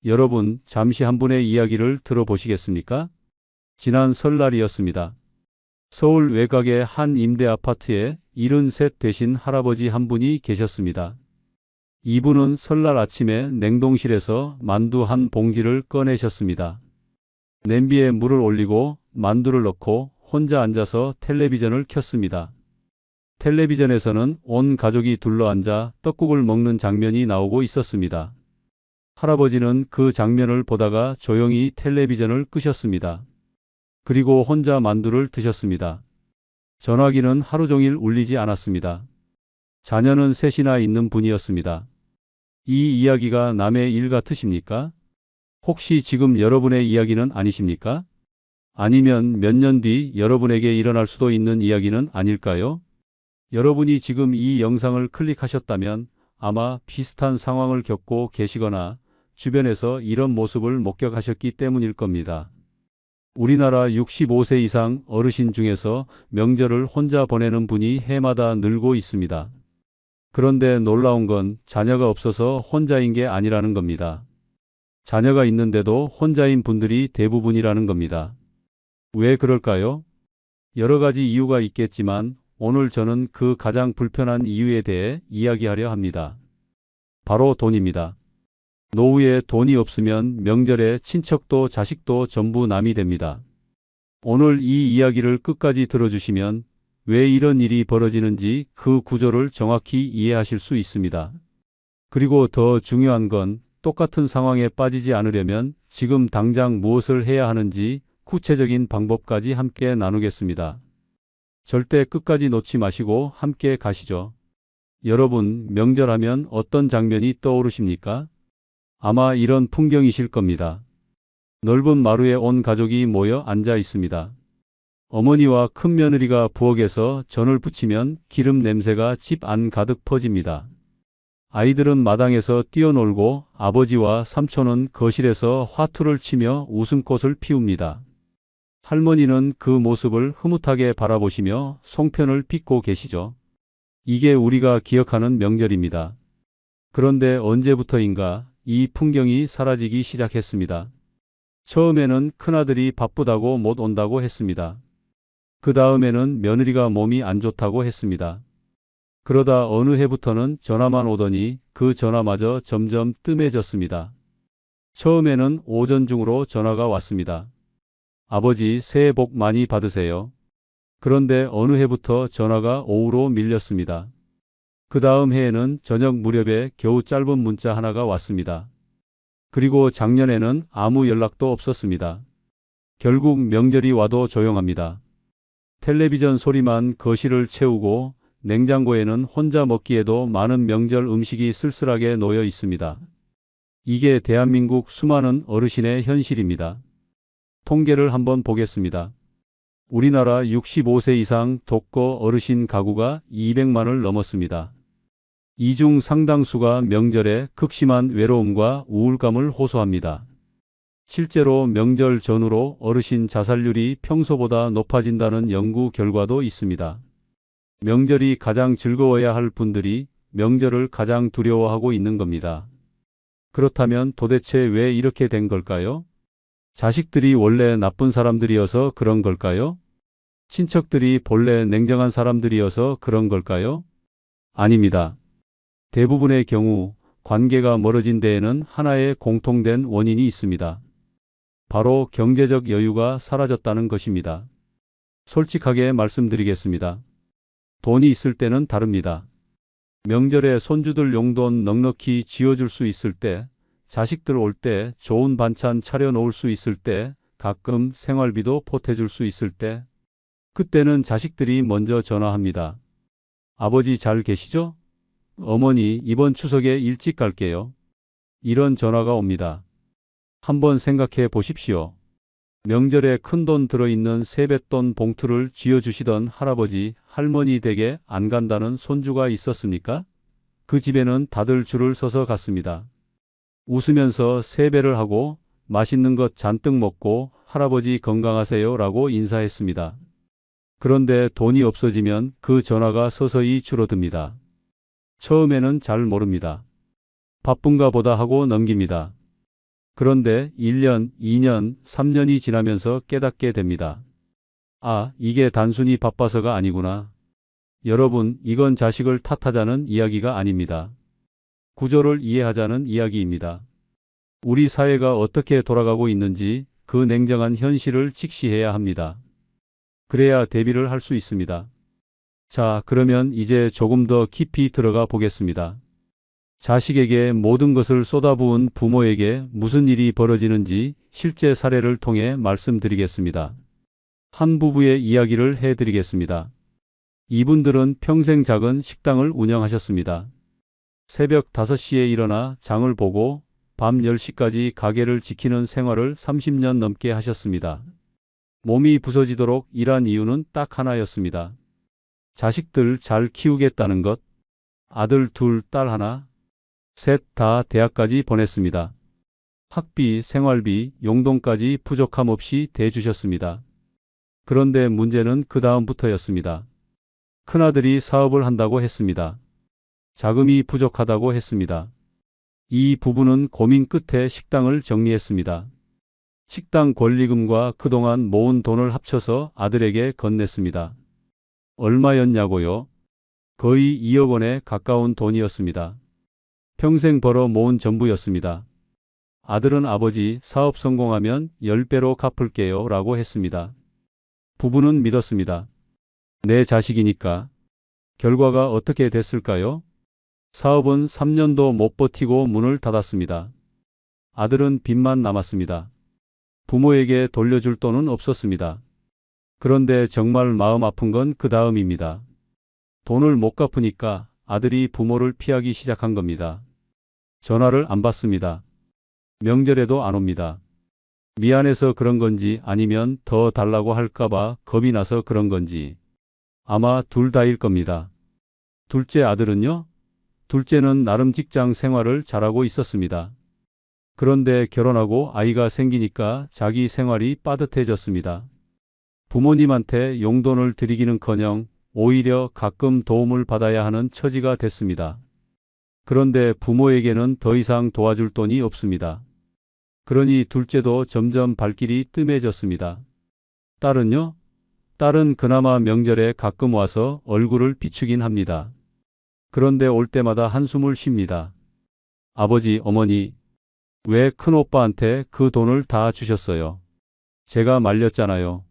여러분, 잠시 한 분의 이야기를 들어보시겠습니까? 지난 설날이었습니다. 서울 외곽의 한 임대 아파트에 73 되신 할아버지 한 분이 계셨습니다. 이분은 설날 아침에 냉동실에서 만두 한 봉지를 꺼내셨습니다. 냄비에 물을 올리고 만두를 넣고 혼자 앉아서 텔레비전을 켰습니다. 텔레비전에서는 온 가족이 둘러앉아 떡국을 먹는 장면이 나오고 있었습니다. 할아버지는 그 장면을 보다가 조용히 텔레비전을 끄셨습니다. 그리고 혼자 만두를 드셨습니다. 전화기는 하루 종일 울리지 않았습니다. 자녀는 셋이나 있는 분이었습니다. 이 이야기가 남의 일 같으십니까? 혹시 지금 여러분의 이야기는 아니십니까? 아니면 몇 년 뒤 여러분에게 일어날 수도 있는 이야기는 아닐까요? 여러분이 지금 이 영상을 클릭하셨다면 아마 비슷한 상황을 겪고 계시거나 주변에서 이런 모습을 목격하셨기 때문일 겁니다. 우리나라 65세 이상 어르신 중에서 명절을 혼자 보내는 분이 해마다 늘고 있습니다. 그런데 놀라운 건 자녀가 없어서 혼자인 게 아니라는 겁니다. 자녀가 있는데도 혼자인 분들이 대부분이라는 겁니다. 왜 그럴까요? 여러 가지 이유가 있겠지만 오늘 저는 그 가장 불편한 이유에 대해 이야기하려 합니다. 바로 돈입니다. 노후에 돈이 없으면 명절에 친척도 자식도 전부 남이 됩니다. 오늘 이 이야기를 끝까지 들어주시면 왜 이런 일이 벌어지는지 그 구조를 정확히 이해하실 수 있습니다. 그리고 더 중요한 건 똑같은 상황에 빠지지 않으려면 지금 당장 무엇을 해야 하는지 구체적인 방법까지 함께 나누겠습니다. 절대 끝까지 놓지 마시고 함께 가시죠. 여러분, 명절하면 어떤 장면이 떠오르십니까? 아마 이런 풍경이실 겁니다. 넓은 마루에 온 가족이 모여 앉아 있습니다. 어머니와 큰며느리가 부엌에서 전을 부치면 기름 냄새가 집 안 가득 퍼집니다. 아이들은 마당에서 뛰어놀고 아버지와 삼촌은 거실에서 화투를 치며 웃음꽃을 피웁니다. 할머니는 그 모습을 흐뭇하게 바라보시며 송편을 빚고 계시죠. 이게 우리가 기억하는 명절입니다. 그런데 언제부터인가 이 풍경이 사라지기 시작했습니다. 처음에는 큰아들이 바쁘다고 못 온다고 했습니다. 그 다음에는 며느리가 몸이 안 좋다고 했습니다. 그러다 어느 해부터는 전화만 오더니 그 전화마저 점점 뜸해졌습니다. 처음에는 오전 중으로 전화가 왔습니다. 아버지, 새해 복 많이 받으세요. 그런데 어느 해부터 전화가 오후로 밀렸습니다. 그 다음 해에는 저녁 무렵에 겨우 짧은 문자 하나가 왔습니다. 그리고 작년에는 아무 연락도 없었습니다. 결국 명절이 와도 조용합니다. 텔레비전 소리만 거실을 채우고 냉장고에는 혼자 먹기에도 많은 명절 음식이 쓸쓸하게 놓여 있습니다. 이게 대한민국 수많은 어르신의 현실입니다. 통계를 한번 보겠습니다. 우리나라 65세 이상 독거 어르신 가구가 200만을 넘었습니다. 이 중 상당수가 명절에 극심한 외로움과 우울감을 호소합니다. 실제로 명절 전후로 어르신 자살률이 평소보다 높아진다는 연구 결과도 있습니다. 명절이 가장 즐거워야 할 분들이 명절을 가장 두려워하고 있는 겁니다. 그렇다면 도대체 왜 이렇게 된 걸까요? 자식들이 원래 나쁜 사람들이어서 그런 걸까요? 친척들이 본래 냉정한 사람들이어서 그런 걸까요? 아닙니다. 대부분의 경우 관계가 멀어진 데에는 하나의 공통된 원인이 있습니다. 바로 경제적 여유가 사라졌다는 것입니다. 솔직하게 말씀드리겠습니다. 돈이 있을 때는 다릅니다. 명절에 손주들 용돈 넉넉히 쥐어줄 수 있을 때, 자식들 올 때 좋은 반찬 차려놓을 수 있을 때, 가끔 생활비도 보태줄 수 있을 때, 그때는 자식들이 먼저 전화합니다. 아버지 잘 계시죠? 어머니 이번 추석에 일찍 갈게요. 이런 전화가 옵니다. 한번 생각해 보십시오. 명절에 큰돈 들어있는 세뱃돈 봉투를 쥐어주시던 할아버지, 할머니 댁에 안 간다는 손주가 있었습니까? 그 집에는 다들 줄을 서서 갔습니다. 웃으면서 세배를 하고 맛있는 것 잔뜩 먹고 할아버지 건강하세요 라고 인사했습니다. 그런데 돈이 없어지면 그 전화가 서서히 줄어듭니다. 처음에는 잘 모릅니다. 바쁜가 보다 하고 넘깁니다. 그런데 1년, 2년, 3년이 지나면서 깨닫게 됩니다. 아, 이게 단순히 바빠서가 아니구나. 여러분, 이건 자식을 탓하자는 이야기가 아닙니다. 구조를 이해하자는 이야기입니다. 우리 사회가 어떻게 돌아가고 있는지 그 냉정한 현실을 직시해야 합니다. 그래야 대비를 할 수 있습니다. 자, 그러면 이제 조금 더 깊이 들어가 보겠습니다. 자식에게 모든 것을 쏟아부은 부모에게 무슨 일이 벌어지는지 실제 사례를 통해 말씀드리겠습니다. 한 부부의 이야기를 해드리겠습니다. 이분들은 평생 작은 식당을 운영하셨습니다. 새벽 5시에 일어나 장을 보고 밤 10시까지 가게를 지키는 생활을 30년 넘게 하셨습니다. 몸이 부서지도록 일한 이유는 딱 하나였습니다. 자식들 잘 키우겠다는 것. 아들 둘, 딸 하나, 셋 다 대학까지 보냈습니다. 학비, 생활비, 용돈까지 부족함 없이 대주셨습니다. 그런데 문제는 그 다음부터였습니다. 큰아들이 사업을 한다고 했습니다. 자금이 부족하다고 했습니다. 이 부부는 고민 끝에 식당을 정리했습니다. 식당 권리금과 그동안 모은 돈을 합쳐서 아들에게 건넸습니다. 얼마였냐고요? 거의 2억 원에 가까운 돈이었습니다. 평생 벌어 모은 전부였습니다. 아들은 아버지 사업 성공하면 10배로 갚을게요 라고 했습니다. 부부는 믿었습니다. 내 자식이니까. 결과가 어떻게 됐을까요? 사업은 3년도 못 버티고 문을 닫았습니다. 아들은 빚만 남았습니다. 부모에게 돌려줄 돈은 없었습니다. 그런데 정말 마음 아픈 건 그 다음입니다. 돈을 못 갚으니까 아들이 부모를 피하기 시작한 겁니다. 전화를 안 받습니다. 명절에도 안 옵니다. 미안해서 그런 건지 아니면 더 달라고 할까봐 겁이 나서 그런 건지 아마 둘 다일 겁니다. 둘째 아들은요? 둘째는 나름 직장 생활을 잘하고 있었습니다. 그런데 결혼하고 아이가 생기니까 자기 생활이 빠듯해졌습니다. 부모님한테 용돈을 드리기는커녕 오히려 가끔 도움을 받아야 하는 처지가 됐습니다. 그런데 부모에게는 더 이상 도와줄 돈이 없습니다. 그러니 둘째도 점점 발길이 뜸해졌습니다. 딸은요? 딸은 그나마 명절에 가끔 와서 얼굴을 비추긴 합니다. 그런데 올 때마다 한숨을 쉽니다. 아버지, 어머니, 왜 큰오빠한테 그 돈을 다 주셨어요? 제가 말렸잖아요.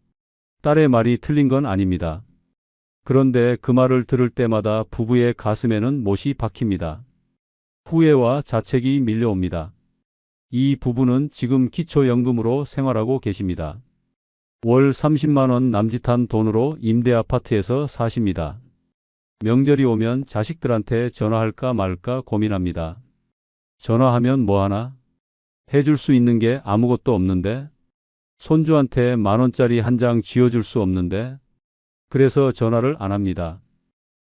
딸의 말이 틀린 건 아닙니다. 그런데 그 말을 들을 때마다 부부의 가슴에는 못이 박힙니다. 후회와 자책이 밀려옵니다. 이 부부는 지금 기초연금으로 생활하고 계십니다. 월 30만 원 남짓한 돈으로 임대 아파트에서 사십니다. 명절이 오면 자식들한테 전화할까 말까 고민합니다. 전화하면 뭐하나? 해줄 수 있는 게 아무것도 없는데? 손주한테 10,000원짜리 한 장 쥐어줄 수 없는데? 그래서 전화를 안 합니다.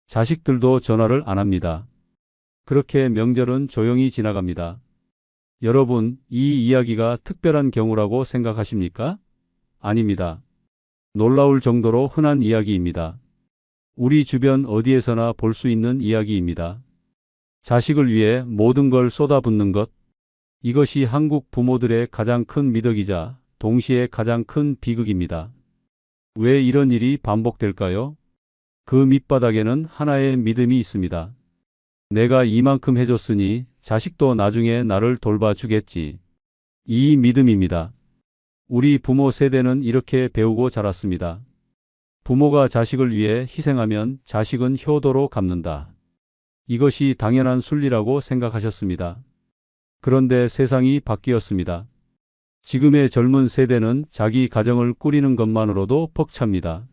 자식들도 전화를 안 합니다. 그렇게 명절은 조용히 지나갑니다. 여러분, 이 이야기가 특별한 경우라고 생각하십니까? 아닙니다. 놀라울 정도로 흔한 이야기입니다. 우리 주변 어디에서나 볼 수 있는 이야기입니다. 자식을 위해 모든 걸 쏟아붓는 것. 이것이 한국 부모들의 가장 큰 미덕이자 동시에 가장 큰 비극입니다. 왜 이런 일이 반복될까요? 그 밑바닥에는 하나의 믿음이 있습니다. 내가 이만큼 해줬으니 자식도 나중에 나를 돌봐주겠지. 이 믿음입니다. 우리 부모 세대는 이렇게 배우고 자랐습니다. 부모가 자식을 위해 희생하면 자식은 효도로 갚는다. 이것이 당연한 순리라고 생각하셨습니다. 그런데 세상이 바뀌었습니다. 지금의 젊은 세대는 자기 가정을 꾸리는 것만으로도 벅찹니다.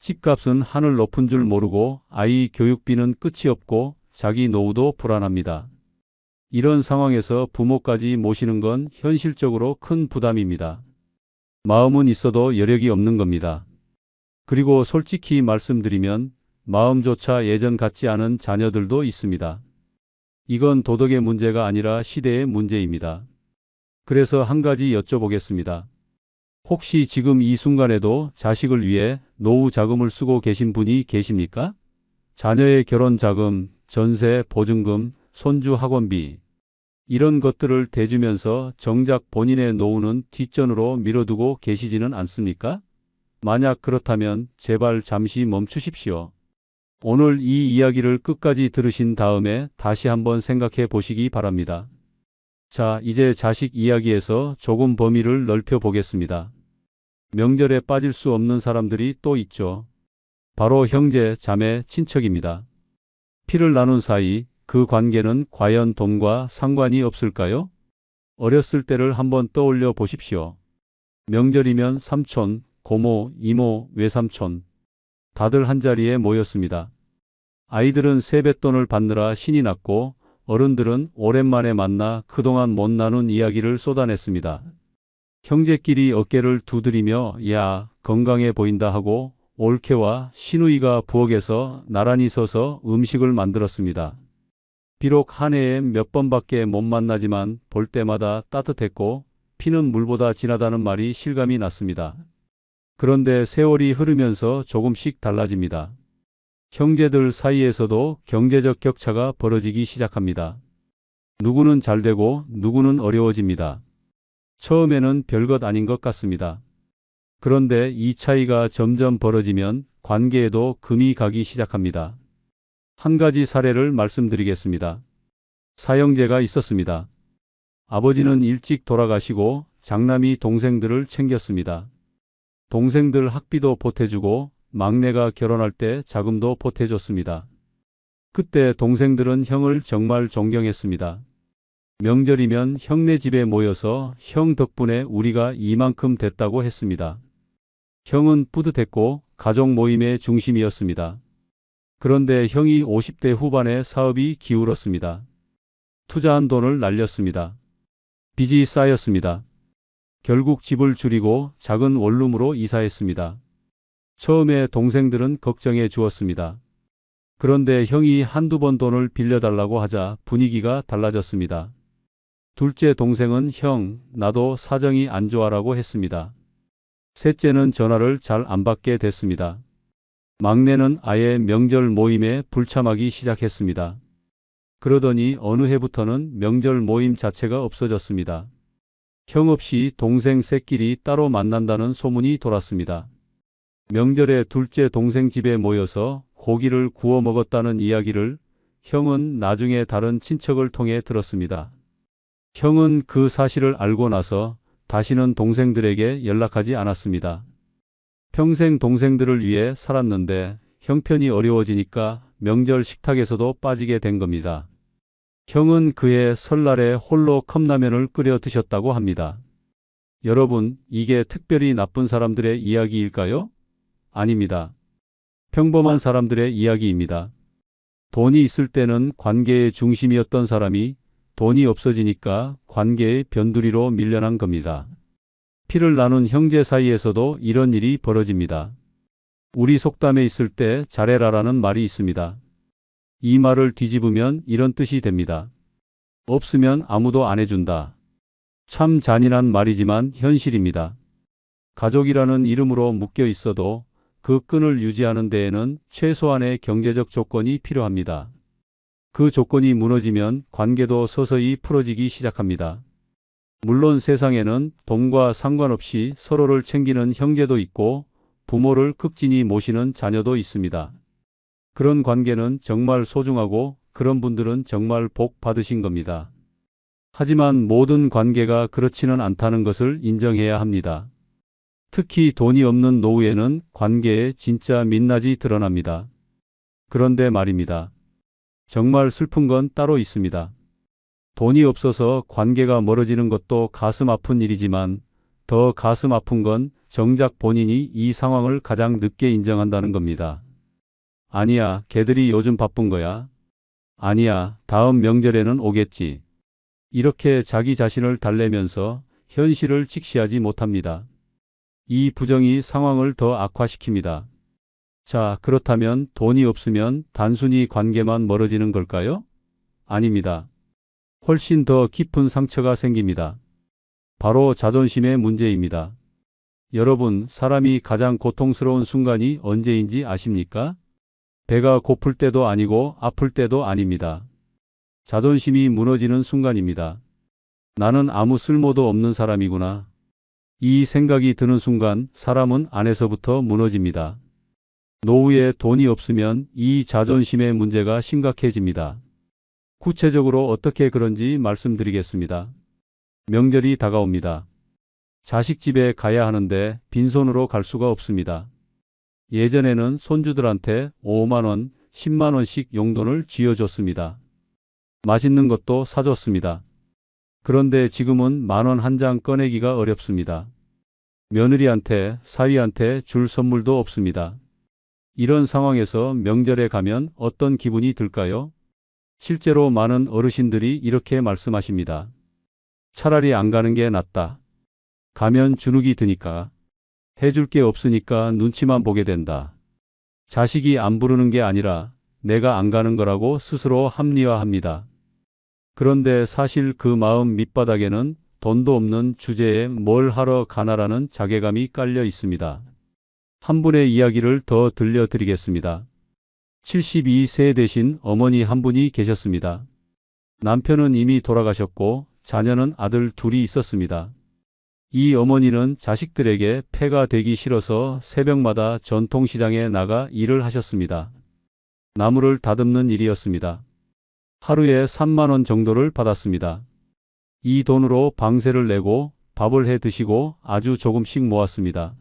집값은 하늘 높은 줄 모르고 아이 교육비는 끝이 없고 자기 노후도 불안합니다. 이런 상황에서 부모까지 모시는 건 현실적으로 큰 부담입니다. 마음은 있어도 여력이 없는 겁니다. 그리고 솔직히 말씀드리면 마음조차 예전 같지 않은 자녀들도 있습니다. 이건 도덕의 문제가 아니라 시대의 문제입니다. 그래서 한 가지 여쭤보겠습니다. 혹시 지금 이 순간에도 자식을 위해 노후 자금을 쓰고 계신 분이 계십니까? 자녀의 결혼 자금, 전세, 보증금, 손주 학원비. 이런 것들을 대주면서 정작 본인의 노후는 뒷전으로 밀어두고 계시지는 않습니까? 만약 그렇다면 제발 잠시 멈추십시오. 오늘 이 이야기를 끝까지 들으신 다음에 다시 한번 생각해 보시기 바랍니다. 자, 이제 자식 이야기에서 조금 범위를 넓혀 보겠습니다. 명절에 빠질 수 없는 사람들이 또 있죠. 바로 형제, 자매, 친척입니다. 피를 나눈 사이, 그 관계는 과연 돈과 상관이 없을까요? 어렸을 때를 한번 떠올려 보십시오. 명절이면 삼촌, 고모, 이모, 외삼촌 다들 한자리에 모였습니다. 아이들은 세뱃돈을 받느라 신이 났고 어른들은 오랜만에 만나 그동안 못 나눈 이야기를 쏟아냈습니다. 형제끼리 어깨를 두드리며 야, 건강해 보인다 하고 올케와 시누이가 부엌에서 나란히 서서 음식을 만들었습니다. 비록 한 해에 몇 번밖에 못 만나지만 볼 때마다 따뜻했고 피는 물보다 진하다는 말이 실감이 났습니다. 그런데 세월이 흐르면서 조금씩 달라집니다. 형제들 사이에서도 경제적 격차가 벌어지기 시작합니다. 누구는 잘되고 누구는 어려워집니다. 처음에는 별것 아닌 것 같습니다. 그런데 이 차이가 점점 벌어지면 관계에도 금이 가기 시작합니다. 한 가지 사례를 말씀드리겠습니다. 사형제가 있었습니다. 아버지는 일찍 돌아가시고 장남이 동생들을 챙겼습니다. 동생들 학비도 보태주고 막내가 결혼할 때 자금도 보태줬습니다. 그때 동생들은 형을 정말 존경했습니다. 명절이면 형네 집에 모여서 형 덕분에 우리가 이만큼 됐다고 했습니다. 형은 뿌듯했고 가족 모임의 중심이었습니다. 그런데 형이 50대 후반에 사업이 기울었습니다. 투자한 돈을 날렸습니다. 빚이 쌓였습니다. 결국 집을 줄이고 작은 원룸으로 이사했습니다. 처음에 동생들은 걱정해 주었습니다. 그런데 형이 한두 번 돈을 빌려달라고 하자 분위기가 달라졌습니다. 둘째 동생은 형, 나도 사정이 안 좋아라고 했습니다. 셋째는 전화를 잘 안 받게 됐습니다. 막내는 아예 명절 모임에 불참하기 시작했습니다. 그러더니 어느 해부터는 명절 모임 자체가 없어졌습니다. 형 없이 동생 셋끼리 따로 만난다는 소문이 돌았습니다. 명절에 둘째 동생 집에 모여서 고기를 구워 먹었다는 이야기를 형은 나중에 다른 친척을 통해 들었습니다. 형은 그 사실을 알고 나서 다시는 동생들에게 연락하지 않았습니다. 평생 동생들을 위해 살았는데 형편이 어려워지니까 명절 식탁에서도 빠지게 된 겁니다. 형은 그해 설날에 홀로 컵라면을 끓여 드셨다고 합니다. 여러분, 이게 특별히 나쁜 사람들의 이야기일까요? 아닙니다. 평범한 사람들의 이야기입니다. 돈이 있을 때는 관계의 중심이었던 사람이 돈이 없어지니까 관계의 변두리로 밀려난 겁니다. 피를 나눈 형제 사이에서도 이런 일이 벌어집니다. 우리 속담에 있을 때 잘해라라는 말이 있습니다. 이 말을 뒤집으면 이런 뜻이 됩니다. 없으면 아무도 안 해준다. 참 잔인한 말이지만 현실입니다. 가족이라는 이름으로 묶여 있어도 그 끈을 유지하는 데에는 최소한의 경제적 조건이 필요합니다. 그 조건이 무너지면 관계도 서서히 풀어지기 시작합니다. 물론 세상에는 돈과 상관없이 서로를 챙기는 형제도 있고 부모를 극진히 모시는 자녀도 있습니다. 그런 관계는 정말 소중하고 그런 분들은 정말 복 받으신 겁니다. 하지만 모든 관계가 그렇지는 않다는 것을 인정해야 합니다. 특히 돈이 없는 노후에는 관계의 진짜 민낯이 드러납니다. 그런데 말입니다. 정말 슬픈 건 따로 있습니다. 돈이 없어서 관계가 멀어지는 것도 가슴 아픈 일이지만 더 가슴 아픈 건 정작 본인이 이 상황을 가장 늦게 인정한다는 겁니다. 아니야, 걔들이 요즘 바쁜 거야. 아니야, 다음 명절에는 오겠지. 이렇게 자기 자신을 달래면서 현실을 직시하지 못합니다. 이 부정이 상황을 더 악화시킵니다. 자, 그렇다면 돈이 없으면 단순히 관계만 멀어지는 걸까요? 아닙니다. 훨씬 더 깊은 상처가 생깁니다. 바로 자존심의 문제입니다. 여러분, 사람이 가장 고통스러운 순간이 언제인지 아십니까? 배가 고플 때도 아니고 아플 때도 아닙니다. 자존심이 무너지는 순간입니다. 나는 아무 쓸모도 없는 사람이구나. 이 생각이 드는 순간 사람은 안에서부터 무너집니다. 노후에 돈이 없으면 이 자존심의 문제가 심각해집니다. 구체적으로 어떻게 그런지 말씀드리겠습니다. 명절이 다가옵니다. 자식 집에 가야 하는데 빈손으로 갈 수가 없습니다. 예전에는 손주들한테 5만 원, 10만 원씩 용돈을 쥐어줬습니다. 맛있는 것도 사줬습니다. 그런데 지금은 10,000원 한 장 꺼내기가 어렵습니다. 며느리한테, 사위한테 줄 선물도 없습니다. 이런 상황에서 명절에 가면 어떤 기분이 들까요? 실제로 많은 어르신들이 이렇게 말씀하십니다. 차라리 안 가는 게 낫다. 가면 주눅이 드니까. 해줄 게 없으니까 눈치만 보게 된다. 자식이 안 부르는 게 아니라 내가 안 가는 거라고 스스로 합리화합니다. 그런데 사실 그 마음 밑바닥에는 돈도 없는 주제에 뭘 하러 가나라는 자괴감이 깔려 있습니다. 한 분의 이야기를 더 들려드리겠습니다. 72세 되신 어머니 한 분이 계셨습니다. 남편은 이미 돌아가셨고 자녀는 아들 둘이 있었습니다. 이 어머니는 자식들에게 폐가 되기 싫어서 새벽마다 전통시장에 나가 일을 하셨습니다. 나무를 다듬는 일이었습니다. 하루에 3만 원 정도를 받았습니다. 이 돈으로 방세를 내고 밥을 해 드시고 아주 조금씩 모았습니다.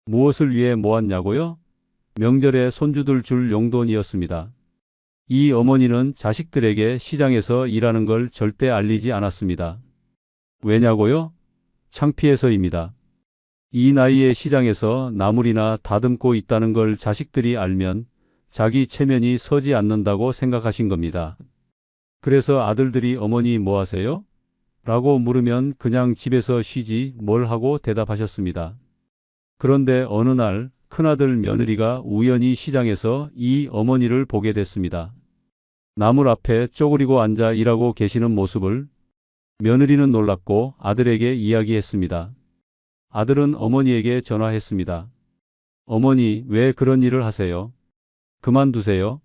무엇을 위해 모았냐고요? 명절에 손주들 줄 용돈이었습니다. 이 어머니는 자식들에게 시장에서 일하는 걸 절대 알리지 않았습니다. 왜냐고요? 창피해서입니다. 이 나이에 시장에서 나물이나 다듬고 있다는 걸 자식들이 알면 자기 체면이 서지 않는다고 생각하신 겁니다. 그래서 아들들이 어머니 뭐 하세요? 라고 물으면 그냥 집에서 쉬지 뭘 하고 대답하셨습니다. 그런데 어느 날 큰아들 며느리가 우연히 시장에서 이 어머니를 보게 됐습니다. 나물 앞에 쪼그리고 앉아 일하고 계시는 모습을 며느리는 놀랐고 아들에게 이야기했습니다. 아들은 어머니에게 전화했습니다. 어머니, 왜 그런 일을 하세요? 그만두세요.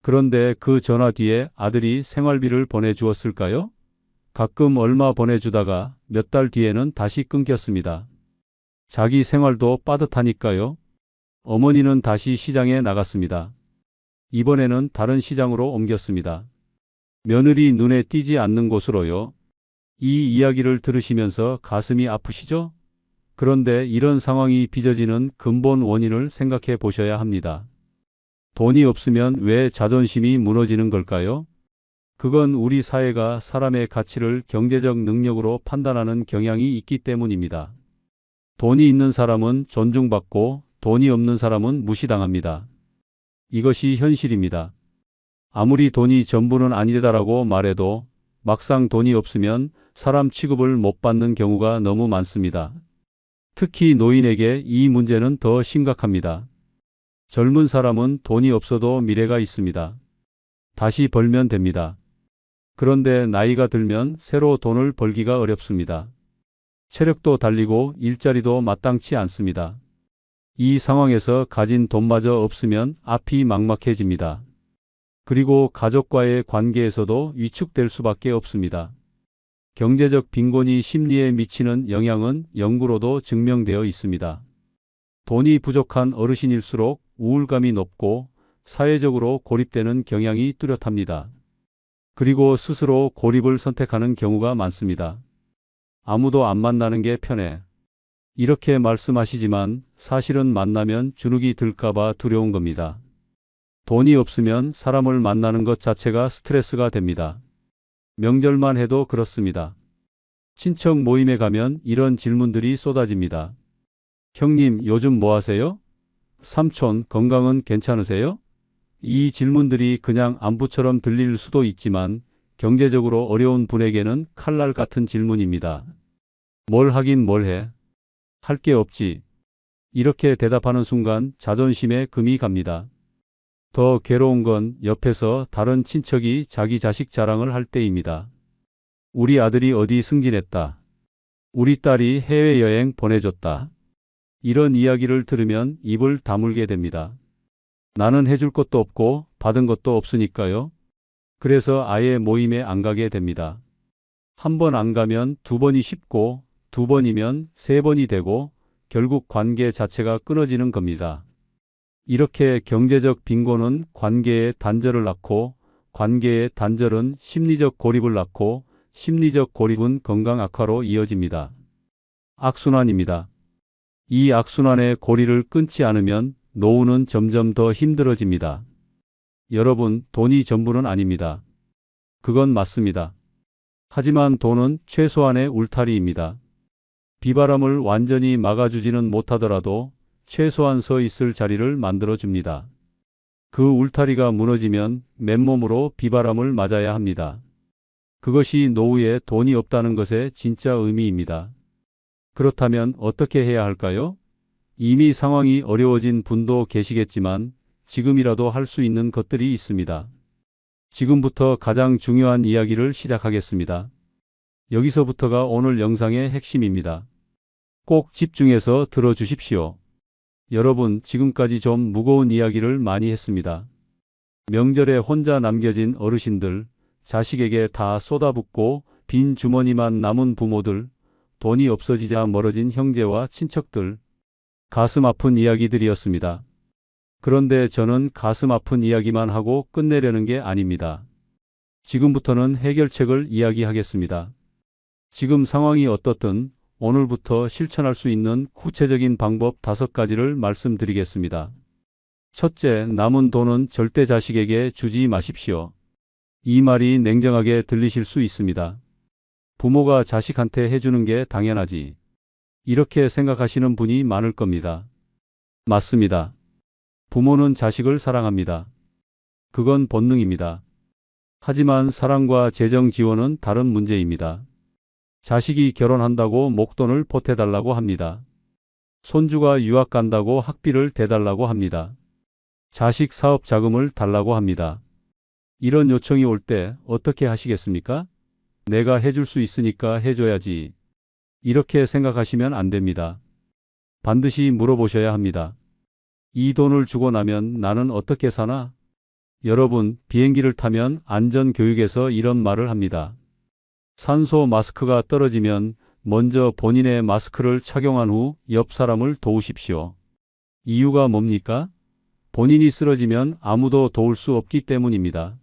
그런데 그 전화 뒤에 아들이 생활비를 보내주었을까요? 가끔 얼마 보내주다가 몇 달 뒤에는 다시 끊겼습니다. 자기 생활도 빠듯하니까요. 어머니는 다시 시장에 나갔습니다. 이번에는 다른 시장으로 옮겼습니다. 며느리 눈에 띄지 않는 곳으로요. 이 이야기를 들으시면서 가슴이 아프시죠? 그런데 이런 상황이 빚어지는 근본 원인을 생각해 보셔야 합니다. 돈이 없으면 왜 자존심이 무너지는 걸까요? 그건 우리 사회가 사람의 가치를 경제적 능력으로 판단하는 경향이 있기 때문입니다. 돈이 있는 사람은 존중받고 돈이 없는 사람은 무시당합니다. 이것이 현실입니다. 아무리 돈이 전부는 아니다라고 말해도 막상 돈이 없으면 사람 취급을 못 받는 경우가 너무 많습니다. 특히 노인에게 이 문제는 더 심각합니다. 젊은 사람은 돈이 없어도 미래가 있습니다. 다시 벌면 됩니다. 그런데 나이가 들면 새로 돈을 벌기가 어렵습니다. 체력도 달리고 일자리도 마땅치 않습니다. 이 상황에서 가진 돈마저 없으면 앞이 막막해집니다. 그리고 가족과의 관계에서도 위축될 수밖에 없습니다. 경제적 빈곤이 심리에 미치는 영향은 연구로도 증명되어 있습니다. 돈이 부족한 어르신일수록 우울감이 높고 사회적으로 고립되는 경향이 뚜렷합니다. 그리고 스스로 고립을 선택하는 경우가 많습니다. 아무도 안 만나는 게 편해. 이렇게 말씀하시지만 사실은 만나면 주눅이 들까봐 두려운 겁니다. 돈이 없으면 사람을 만나는 것 자체가 스트레스가 됩니다. 명절만 해도 그렇습니다. 친척 모임에 가면 이런 질문들이 쏟아집니다. 형님, 요즘 뭐 하세요? 삼촌, 건강은 괜찮으세요? 이 질문들이 그냥 안부처럼 들릴 수도 있지만 경제적으로 어려운 분에게는 칼날 같은 질문입니다. 뭘 하긴 뭘 해? 할 게 없지. 이렇게 대답하는 순간 자존심에 금이 갑니다. 더 괴로운 건 옆에서 다른 친척이 자기 자식 자랑을 할 때입니다. 우리 아들이 어디 승진했다. 우리 딸이 해외여행 보내줬다. 이런 이야기를 들으면 입을 다물게 됩니다. 나는 해줄 것도 없고 받은 것도 없으니까요. 그래서 아예 모임에 안 가게 됩니다. 한 번 안 가면 두 번이 쉽고 두 번이면 세 번이 되고 결국 관계 자체가 끊어지는 겁니다. 이렇게 경제적 빈곤은 관계의 단절을 낳고 관계의 단절은 심리적 고립을 낳고 심리적 고립은 건강 악화로 이어집니다. 악순환입니다. 이 악순환의 고리를 끊지 않으면 노후는 점점 더 힘들어집니다. 여러분, 돈이 전부는 아닙니다. 그건 맞습니다. 하지만 돈은 최소한의 울타리입니다. 비바람을 완전히 막아주지는 못하더라도 최소한 서 있을 자리를 만들어줍니다. 그 울타리가 무너지면 맨몸으로 비바람을 맞아야 합니다. 그것이 노후에 돈이 없다는 것의 진짜 의미입니다. 그렇다면 어떻게 해야 할까요? 이미 상황이 어려워진 분도 계시겠지만 지금이라도 할 수 있는 것들이 있습니다. 지금부터 가장 중요한 이야기를 시작하겠습니다. 여기서부터가 오늘 영상의 핵심입니다. 꼭 집중해서 들어주십시오. 여러분, 지금까지 좀 무거운 이야기를 많이 했습니다. 명절에 혼자 남겨진 어르신들, 자식에게 다 쏟아붓고 빈 주머니만 남은 부모들, 돈이 없어지자 멀어진 형제와 친척들, 가슴 아픈 이야기들이었습니다. 그런데 저는 가슴 아픈 이야기만 하고 끝내려는 게 아닙니다. 지금부터는 해결책을 이야기하겠습니다. 지금 상황이 어떻든 오늘부터 실천할 수 있는 구체적인 방법 5가지를 말씀드리겠습니다. 첫째, 남은 돈은 절대 자식에게 주지 마십시오. 이 말이 냉정하게 들리실 수 있습니다. 부모가 자식한테 해주는 게 당연하지. 이렇게 생각하시는 분이 많을 겁니다. 맞습니다. 부모는 자식을 사랑합니다. 그건 본능입니다. 하지만 사랑과 재정 지원은 다른 문제입니다. 자식이 결혼한다고 목돈을 보태달라고 합니다. 손주가 유학 간다고 학비를 대달라고 합니다. 자식 사업 자금을 달라고 합니다. 이런 요청이 올 때 어떻게 하시겠습니까? 내가 해줄 수 있으니까 해줘야지. 이렇게 생각하시면 안 됩니다. 반드시 물어보셔야 합니다. 이 돈을 주고 나면 나는 어떻게 사나? 여러분, 비행기를 타면 안전교육에서 이런 말을 합니다. 산소 마스크가 떨어지면 먼저 본인의 마스크를 착용한 후 옆 사람을 도우십시오. 이유가 뭡니까? 본인이 쓰러지면 아무도 도울 수 없기 때문입니다.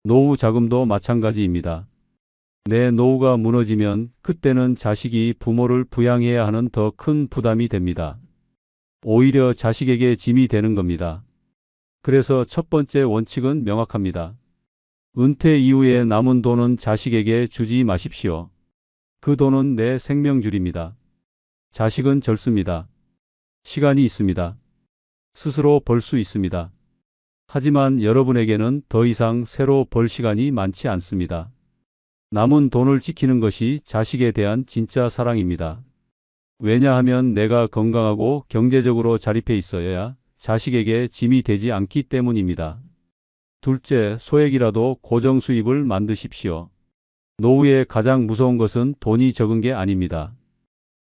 노후 자금도 마찬가지입니다. 내 노후가 무너지면 그때는 자식이 부모를 부양해야 하는 더 큰 부담이 됩니다. 오히려 자식에게 짐이 되는 겁니다. 그래서 첫 번째 원칙은 명확합니다. 은퇴 이후에 남은 돈은 자식에게 주지 마십시오. 그 돈은 내 생명줄입니다. 자식은 젊습니다. 시간이 있습니다. 스스로 벌 수 있습니다. 하지만 여러분에게는 더 이상 새로 벌 시간이 많지 않습니다. 남은 돈을 지키는 것이 자식에 대한 진짜 사랑입니다. 왜냐하면 내가 건강하고 경제적으로 자립해 있어야 자식에게 짐이 되지 않기 때문입니다. 둘째, 소액이라도 고정 수입을 만드십시오. 노후에 가장 무서운 것은 돈이 적은 게 아닙니다.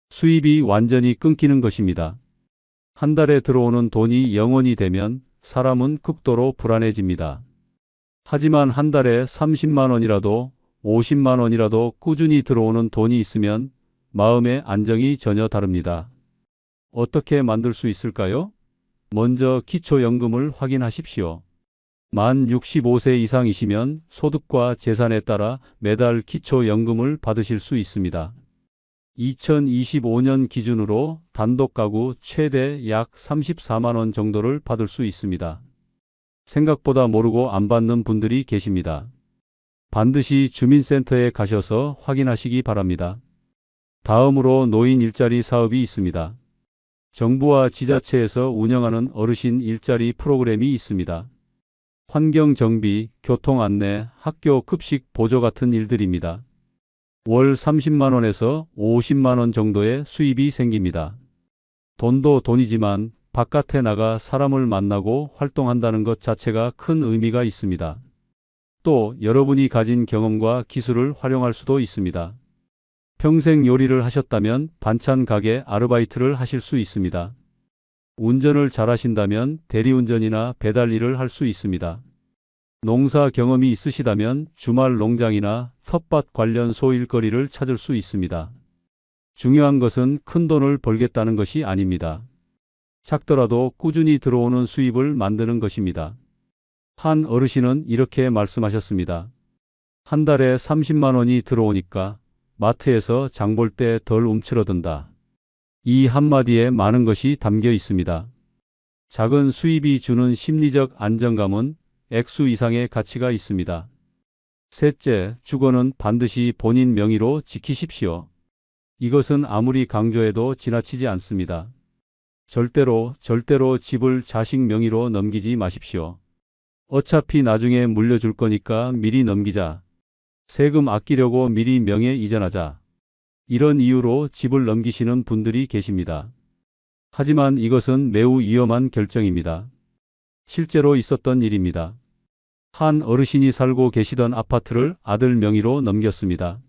수입이 완전히 끊기는 것입니다. 한 달에 들어오는 돈이 0원이 되면 사람은 극도로 불안해집니다. 하지만 한 달에 30만 원이라도 50만 원이라도 꾸준히 들어오는 돈이 있으면 마음의 안정이 전혀 다릅니다. 어떻게 만들 수 있을까요? 먼저 기초연금을 확인하십시오. 만 65세 이상이시면 소득과 재산에 따라 매달 기초연금을 받으실 수 있습니다. 2025년 기준으로 단독 가구 최대 약 34만 원 정도를 받을 수 있습니다. 생각보다 모르고 안 받는 분들이 계십니다. 반드시 주민센터에 가셔서 확인하시기 바랍니다. 다음으로 노인 일자리 사업이 있습니다. 정부와 지자체에서 운영하는 어르신 일자리 프로그램이 있습니다. 환경 정비, 교통 안내, 학교 급식 보조 같은 일들입니다. 월 30만 원에서 50만 원 정도의 수입이 생깁니다. 돈도 돈이지만 바깥에 나가 사람을 만나고 활동한다는 것 자체가 큰 의미가 있습니다. 또 여러분이 가진 경험과 기술을 활용할 수도 있습니다. 평생 요리를 하셨다면 반찬 가게 아르바이트를 하실 수 있습니다. 운전을 잘하신다면 대리운전이나 배달 일을 할 수 있습니다. 농사 경험이 있으시다면 주말 농장이나 텃밭 관련 소일거리를 찾을 수 있습니다. 중요한 것은 큰 돈을 벌겠다는 것이 아닙니다. 작더라도 꾸준히 들어오는 수입을 만드는 것입니다. 한 어르신은 이렇게 말씀하셨습니다. 한 달에 30만 원이 들어오니까 마트에서 장볼 때 덜 움츠러든다. 이 한마디에 많은 것이 담겨 있습니다. 작은 수입이 주는 심리적 안정감은 액수 이상의 가치가 있습니다. 셋째, 주거는 반드시 본인 명의로 지키십시오. 이것은 아무리 강조해도 지나치지 않습니다. 절대로 집을 자식 명의로 넘기지 마십시오. 어차피 나중에 물려줄 거니까 미리 넘기자. 세금 아끼려고 미리 명예 이전하자. 이런 이유로 집을 넘기시는 분들이 계십니다. 하지만 이것은 매우 위험한 결정입니다. 실제로 있었던 일입니다. 한 어르신이 살고 계시던 아파트를 아들 명의로 넘겼습니다.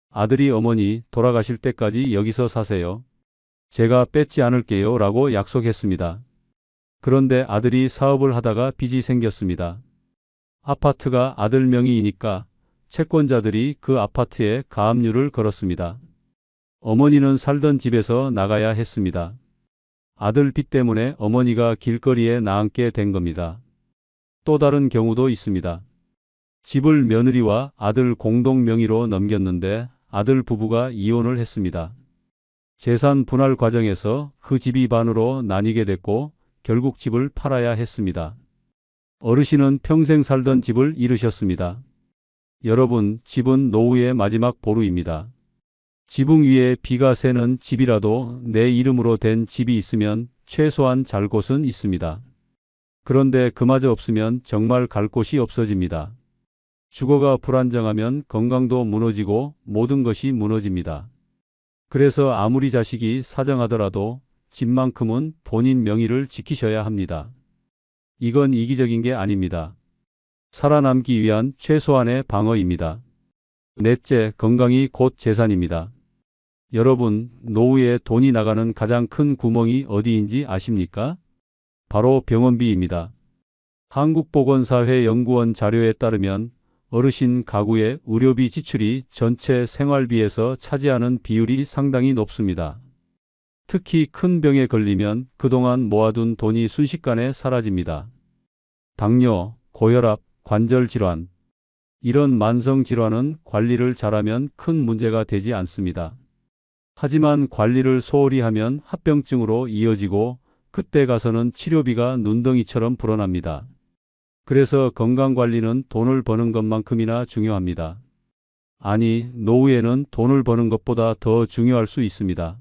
아들이 어머니 돌아가실 때까지 여기서 사세요. 제가 뺏지 않을게요 라고 약속했습니다. 그런데 아들이 사업을 하다가 빚이 생겼습니다. 아파트가 아들 명의이니까 채권자들이 그 아파트에 가압류를 걸었습니다. 어머니는 살던 집에서 나가야 했습니다. 아들 빚 때문에 어머니가 길거리에 나앉게 된 겁니다. 또 다른 경우도 있습니다. 집을 며느리와 아들 공동 명의로 넘겼는데 아들 부부가 이혼을 했습니다. 재산 분할 과정에서 그 집이 반으로 나뉘게 됐고 결국 집을 팔아야 했습니다. 어르신은 평생 살던 집을 잃으셨습니다. 여러분, 집은 노후의 마지막 보루입니다. 지붕 위에 비가 새는 집이라도 내 이름으로 된 집이 있으면 최소한 잘 곳은 있습니다. 그런데 그마저 없으면 정말 갈 곳이 없어집니다. 주거가 불안정하면 건강도 무너지고 모든 것이 무너집니다. 그래서 아무리 자식이 사정하더라도 집만큼은 본인 명의를 지키셔야 합니다. 이건 이기적인 게 아닙니다. 살아남기 위한 최소한의 방어입니다. 넷째, 건강이 곧 재산입니다. 여러분, 노후에 돈이 나가는 가장 큰 구멍이 어디인지 아십니까? 바로 병원비입니다. 한국보건사회연구원 자료에 따르면 어르신 가구의 의료비 지출이 전체 생활비에서 차지하는 비율이 상당히 높습니다. 특히 큰 병에 걸리면 그동안 모아둔 돈이 순식간에 사라집니다. 당뇨, 고혈압, 관절 질환. 이런 만성 질환은 관리를 잘하면 큰 문제가 되지 않습니다. 하지만 관리를 소홀히 하면 합병증으로 이어지고 그때 가서는 치료비가 눈덩이처럼 불어납니다. 그래서 건강관리는 돈을 버는 것만큼이나 중요합니다. 아니, 노후에는 돈을 버는 것보다 더 중요할 수 있습니다.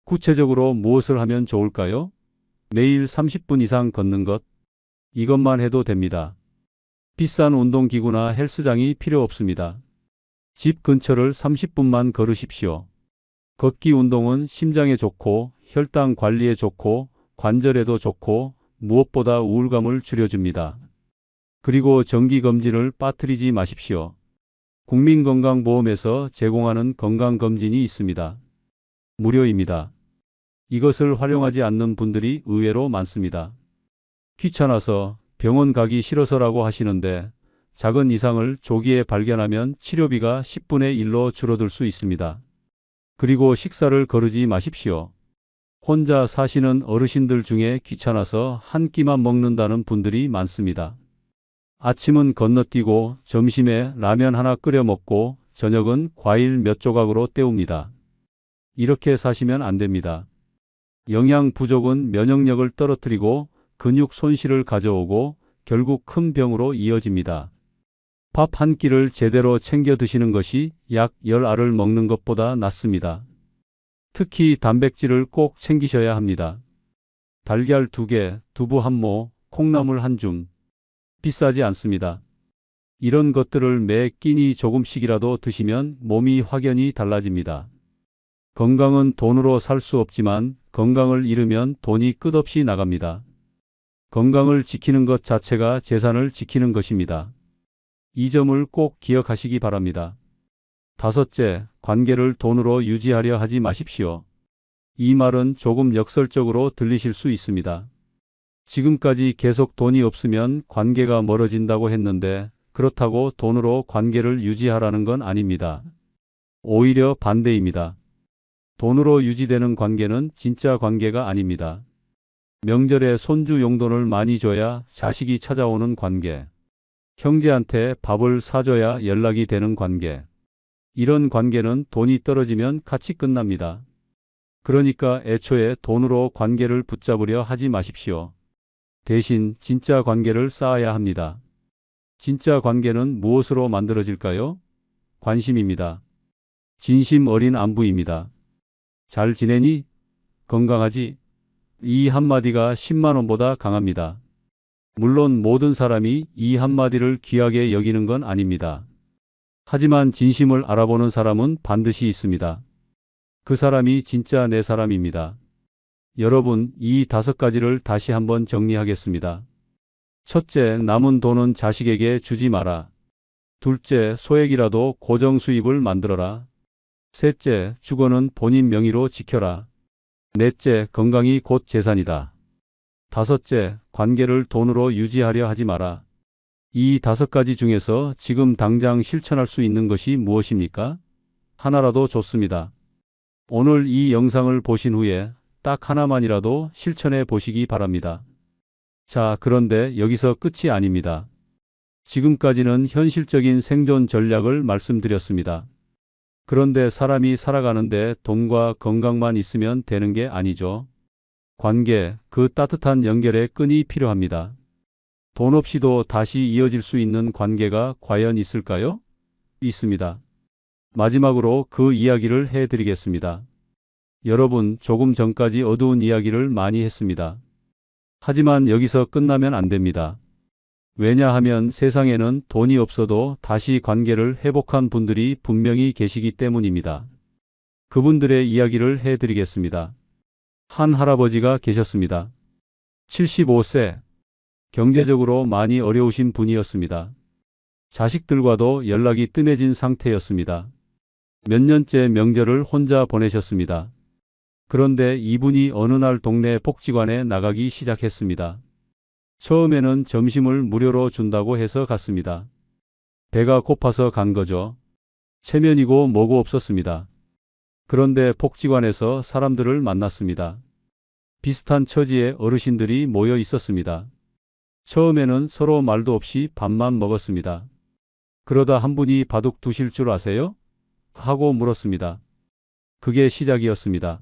구체적으로 무엇을 하면 좋을까요? 매일 30분 이상 걷는 것. 이것만 해도 됩니다. 비싼 운동기구나 헬스장이 필요 없습니다. 집 근처를 30분만 걸으십시오. 걷기 운동은 심장에 좋고 혈당 관리에 좋고 관절에도 좋고 무엇보다 우울감을 줄여줍니다. 그리고 정기검진을 빠뜨리지 마십시오. 국민건강보험에서 제공하는 건강검진이 있습니다. 무료입니다. 이것을 활용하지 않는 분들이 의외로 많습니다. 귀찮아서 병원 가기 싫어서라고 하시는데 작은 이상을 조기에 발견하면 치료비가 10분의 1로 줄어들 수 있습니다. 그리고 식사를 거르지 마십시오. 혼자 사시는 어르신들 중에 귀찮아서 한 끼만 먹는다는 분들이 많습니다. 아침은 건너뛰고 점심에 라면 하나 끓여 먹고 저녁은 과일 몇 조각으로 때웁니다. 이렇게 사시면 안 됩니다. 영양 부족은 면역력을 떨어뜨리고 근육 손실을 가져오고 결국 큰 병으로 이어집니다. 밥 한 끼를 제대로 챙겨 드시는 것이 약 10알을 먹는 것보다 낫습니다. 특히 단백질을 꼭 챙기셔야 합니다. 달걀 2개, 두부 1모, 콩나물 1줌. 비싸지 않습니다. 이런 것들을 매 끼니 조금씩이라도 드시면 몸이 확연히 달라집니다. 건강은 돈으로 살 수 없지만 건강을 잃으면 돈이 끝없이 나갑니다. 건강을 지키는 것 자체가 재산을 지키는 것입니다. 이 점을 꼭 기억하시기 바랍니다. 다섯째, 관계를 돈으로 유지하려 하지 마십시오. 이 말은 조금 역설적으로 들리실 수 있습니다. 지금까지 계속 돈이 없으면 관계가 멀어진다고 했는데 그렇다고 돈으로 관계를 유지하라는 건 아닙니다. 오히려 반대입니다. 돈으로 유지되는 관계는 진짜 관계가 아닙니다. 명절에 손주 용돈을 많이 줘야 자식이 찾아오는 관계. 형제한테 밥을 사줘야 연락이 되는 관계. 이런 관계는 돈이 떨어지면 같이 끝납니다. 그러니까 애초에 돈으로 관계를 붙잡으려 하지 마십시오. 대신 진짜 관계를 쌓아야 합니다. 진짜 관계는 무엇으로 만들어질까요? 관심입니다. 진심 어린 안부입니다. 잘 지내니? 건강하지? 이 한마디가 10만 원보다 강합니다. 물론 모든 사람이 이 한마디를 귀하게 여기는 건 아닙니다. 하지만 진심을 알아보는 사람은 반드시 있습니다. 그 사람이 진짜 내 사람입니다. 여러분, 이 5가지를 다시 한번 정리하겠습니다. 첫째, 남은 돈은 자식에게 주지 마라. 둘째, 소액이라도 고정 수입을 만들어라. 셋째, 주거는 본인 명의로 지켜라. 넷째, 건강이 곧 재산이다. 다섯째, 관계를 돈으로 유지하려 하지 마라. 이 5가지 중에서 지금 당장 실천할 수 있는 것이 무엇입니까? 하나라도 좋습니다. 오늘 이 영상을 보신 후에 딱 하나만이라도 실천해 보시기 바랍니다. 자, 그런데 여기서 끝이 아닙니다. 지금까지는 현실적인 생존 전략을 말씀드렸습니다. 그런데 사람이 살아가는데 돈과 건강만 있으면 되는 게 아니죠. 관계, 그 따뜻한 연결의 끈이 필요합니다. 돈 없이도 다시 이어질 수 있는 관계가 과연 있을까요? 있습니다. 마지막으로 그 이야기를 해드리겠습니다. 여러분, 조금 전까지 어두운 이야기를 많이 했습니다. 하지만 여기서 끝나면 안 됩니다. 왜냐하면 세상에는 돈이 없어도 다시 관계를 회복한 분들이 분명히 계시기 때문입니다. 그분들의 이야기를 해드리겠습니다. 한 할아버지가 계셨습니다. 75세. 경제적으로 많이 어려우신 분이었습니다. 자식들과도 연락이 뜸해진 상태였습니다. 몇 년째 명절을 혼자 보내셨습니다. 그런데 이분이 어느 날 동네 복지관에 나가기 시작했습니다. 처음에는 점심을 무료로 준다고 해서 갔습니다. 배가 고파서 간 거죠. 체면이고 뭐고 없었습니다. 그런데 복지관에서 사람들을 만났습니다. 비슷한 처지의 어르신들이 모여 있었습니다. 처음에는 서로 말도 없이 밥만 먹었습니다. 그러다 한 분이 바둑 두실 줄 아세요? 하고 물었습니다. 그게 시작이었습니다.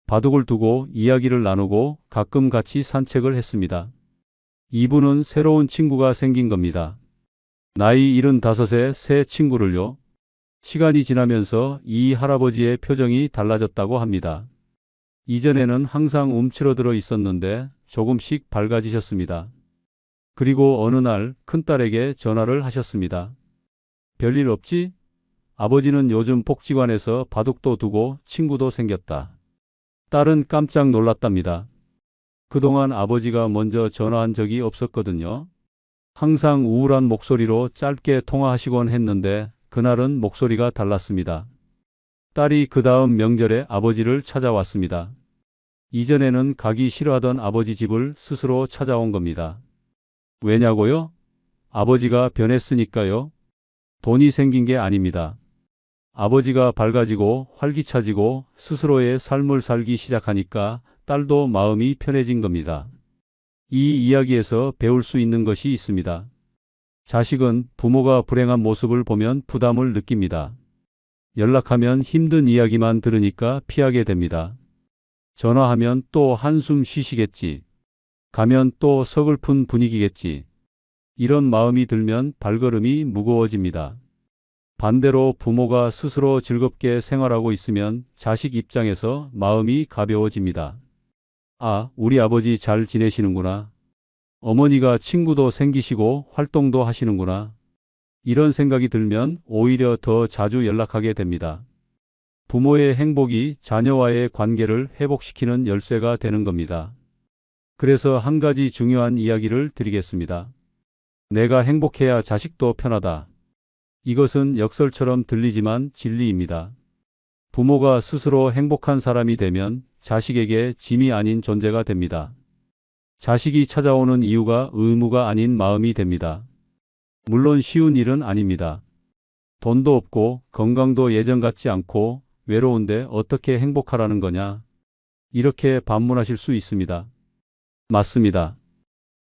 바둑을 두고 이야기를 나누고 가끔 같이 산책을 했습니다. 이분은 새로운 친구가 생긴 겁니다. 나이 75에 새 친구를요. 시간이 지나면서 이 할아버지의 표정이 달라졌다고 합니다. 이전에는 항상 움츠러들어 있었는데 조금씩 밝아지셨습니다. 그리고 어느 날 큰딸에게 전화를 하셨습니다. 별일 없지? 아버지는 요즘 복지관에서 바둑도 두고 친구도 생겼다. 딸은 깜짝 놀랐답니다. 그동안 아버지가 먼저 전화한 적이 없었거든요. 항상 우울한 목소리로 짧게 통화하시곤 했는데 그날은 목소리가 달랐습니다. 딸이 그 다음 명절에 아버지를 찾아왔습니다. 이전에는 가기 싫어하던 아버지 집을 스스로 찾아온 겁니다. 왜냐고요? 아버지가 변했으니까요. 돈이 생긴 게 아닙니다. 아버지가 밝아지고 활기차지고 스스로의 삶을 살기 시작하니까 딸도 마음이 편해진 겁니다. 이 이야기에서 배울 수 있는 것이 있습니다. 자식은 부모가 불행한 모습을 보면 부담을 느낍니다. 연락하면 힘든 이야기만 들으니까 피하게 됩니다. 전화하면 또 한숨 쉬시겠지. 가면 또 서글픈 분위기겠지. 이런 마음이 들면 발걸음이 무거워집니다. 반대로 부모가 스스로 즐겁게 생활하고 있으면 자식 입장에서 마음이 가벼워집니다. 아, 우리 아버지 잘 지내시는구나. 어머니가 친구도 생기시고 활동도 하시는구나. 이런 생각이 들면 오히려 더 자주 연락하게 됩니다. 부모의 행복이 자녀와의 관계를 회복시키는 열쇠가 되는 겁니다. 그래서 한 가지 중요한 이야기를 드리겠습니다. 내가 행복해야 자식도 편하다. 이것은 역설처럼 들리지만 진리입니다. 부모가 스스로 행복한 사람이 되면 자식에게 짐이 아닌 존재가 됩니다. 자식이 찾아오는 이유가 의무가 아닌 마음이 됩니다. 물론 쉬운 일은 아닙니다. 돈도 없고 건강도 예전 같지 않고 외로운데 어떻게 행복하라는 거냐? 이렇게 반문하실 수 있습니다. 맞습니다.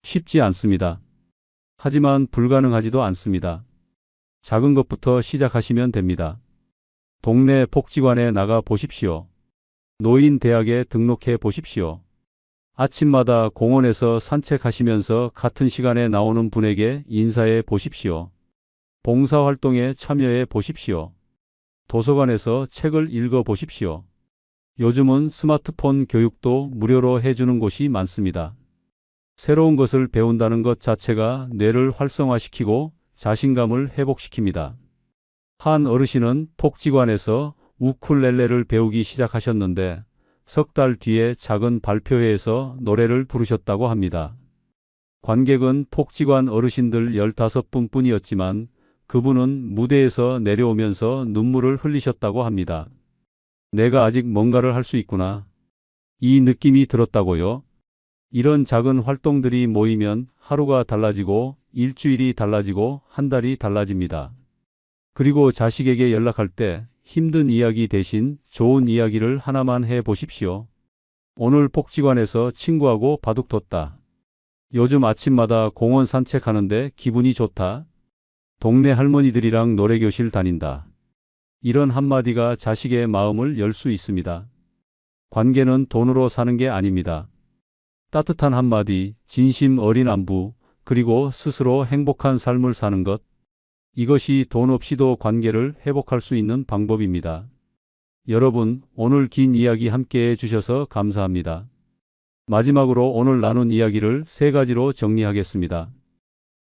쉽지 않습니다. 하지만 불가능하지도 않습니다. 작은 것부터 시작하시면 됩니다. 동네 복지관에 나가 보십시오. 노인 대학에 등록해 보십시오. 아침마다 공원에서 산책하시면서 같은 시간에 나오는 분에게 인사해 보십시오. 봉사활동에 참여해 보십시오. 도서관에서 책을 읽어 보십시오. 요즘은 스마트폰 교육도 무료로 해주는 곳이 많습니다. 새로운 것을 배운다는 것 자체가 뇌를 활성화시키고 자신감을 회복시킵니다. 한 어르신은 복지관에서 우쿨렐레를 배우기 시작하셨는데 석 달 뒤에 작은 발표회에서 노래를 부르셨다고 합니다. 관객은 복지관 어르신들 15분 뿐이었지만 그분은 무대에서 내려오면서 눈물을 흘리셨다고 합니다. 내가 아직 뭔가를 할 수 있구나. 이 느낌이 들었다고요. 이런 작은 활동들이 모이면 하루가 달라지고 일주일이 달라지고 한 달이 달라집니다. 그리고 자식에게 연락할 때 힘든 이야기 대신 좋은 이야기를 하나만 해 보십시오. 오늘 복지관에서 친구하고 바둑 뒀다. 요즘 아침마다 공원 산책하는데 기분이 좋다. 동네 할머니들이랑 노래교실 다닌다. 이런 한마디가 자식의 마음을 열 수 있습니다. 관계는 돈으로 사는 게 아닙니다. 따뜻한 한마디, 진심 어린 안부, 그리고 스스로 행복한 삶을 사는 것. 이것이 돈 없이도 관계를 회복할 수 있는 방법입니다. 여러분, 오늘 긴 이야기 함께 해주셔서 감사합니다. 마지막으로 오늘 나눈 이야기를 3가지로 정리하겠습니다.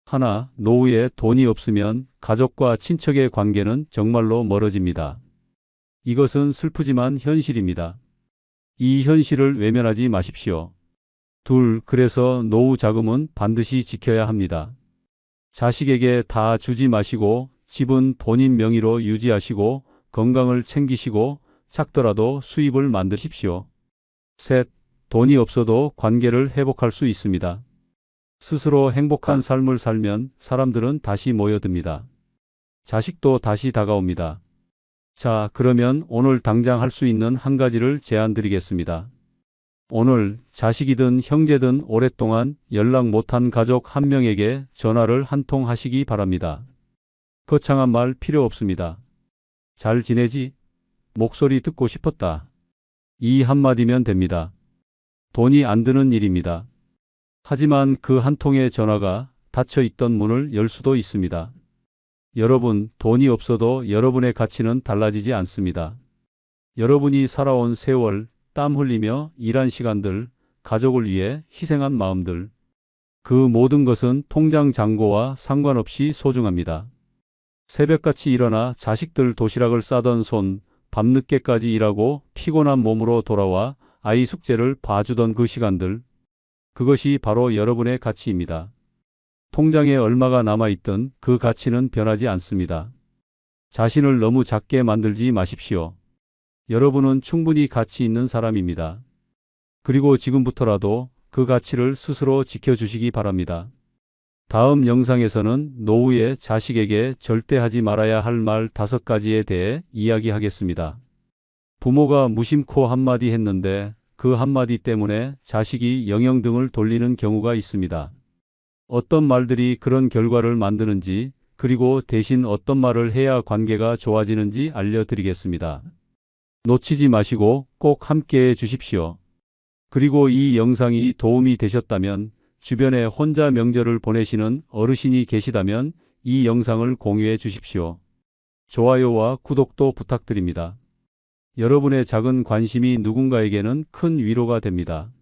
하나, 노후에 돈이 없으면 가족과 친척의 관계는 정말로 멀어집니다. 이것은 슬프지만 현실입니다. 이 현실을 외면하지 마십시오. 둘, 그래서 노후 자금은 반드시 지켜야 합니다. 자식에게 다 주지 마시고 집은 본인 명의로 유지하시고 건강을 챙기시고 작더라도 수입을 만드십시오. 셋, 돈이 없어도 관계를 회복할 수 있습니다. 스스로 행복한 삶을 살면 사람들은 다시 모여듭니다. 자식도 다시 다가옵니다. 자, 그러면 오늘 당장 할 수 있는 한 가지를 제안 드리겠습니다. 오늘 자식이든 형제든 오랫동안 연락 못한 가족 한 명에게 전화를 한 통 하시기 바랍니다. 거창한 말 필요 없습니다. 잘 지내지? 목소리 듣고 싶었다. 이 한마디면 됩니다. 돈이 안 드는 일입니다. 하지만 그 한 통의 전화가 닫혀 있던 문을 열 수도 있습니다. 여러분, 돈이 없어도 여러분의 가치는 달라지지 않습니다. 여러분이 살아온 세월, 땀 흘리며 일한 시간들, 가족을 위해 희생한 마음들, 그 모든 것은 통장 잔고와 상관없이 소중합니다. 새벽같이 일어나 자식들 도시락을 싸던 손, 밤늦게까지 일하고 피곤한 몸으로 돌아와 아이 숙제를 봐주던 그 시간들, 그것이 바로 여러분의 가치입니다. 통장에 얼마가 남아있든 그 가치는 변하지 않습니다. 자신을 너무 작게 만들지 마십시오. 여러분은 충분히 가치 있는 사람입니다. 그리고 지금부터라도 그 가치를 스스로 지켜주시기 바랍니다. 다음 영상에서는 노후에 자식에게 절대 하지 말아야 할 말 5가지에 대해 이야기하겠습니다. 부모가 무심코 한마디 했는데 그 한마디 때문에 자식이 영영등을 돌리는 경우가 있습니다. 어떤 말들이 그런 결과를 만드는지, 그리고 대신 어떤 말을 해야 관계가 좋아지는지 알려드리겠습니다. 놓치지 마시고 꼭 함께해 주십시오. 그리고 이 영상이 도움이 되셨다면, 주변에 혼자 명절을 보내시는 어르신이 계시다면 이 영상을 공유해 주십시오. 좋아요와 구독도 부탁드립니다. 여러분의 작은 관심이 누군가에게는 큰 위로가 됩니다.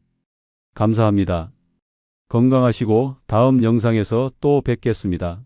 감사합니다. 건강하시고 다음 영상에서 또 뵙겠습니다.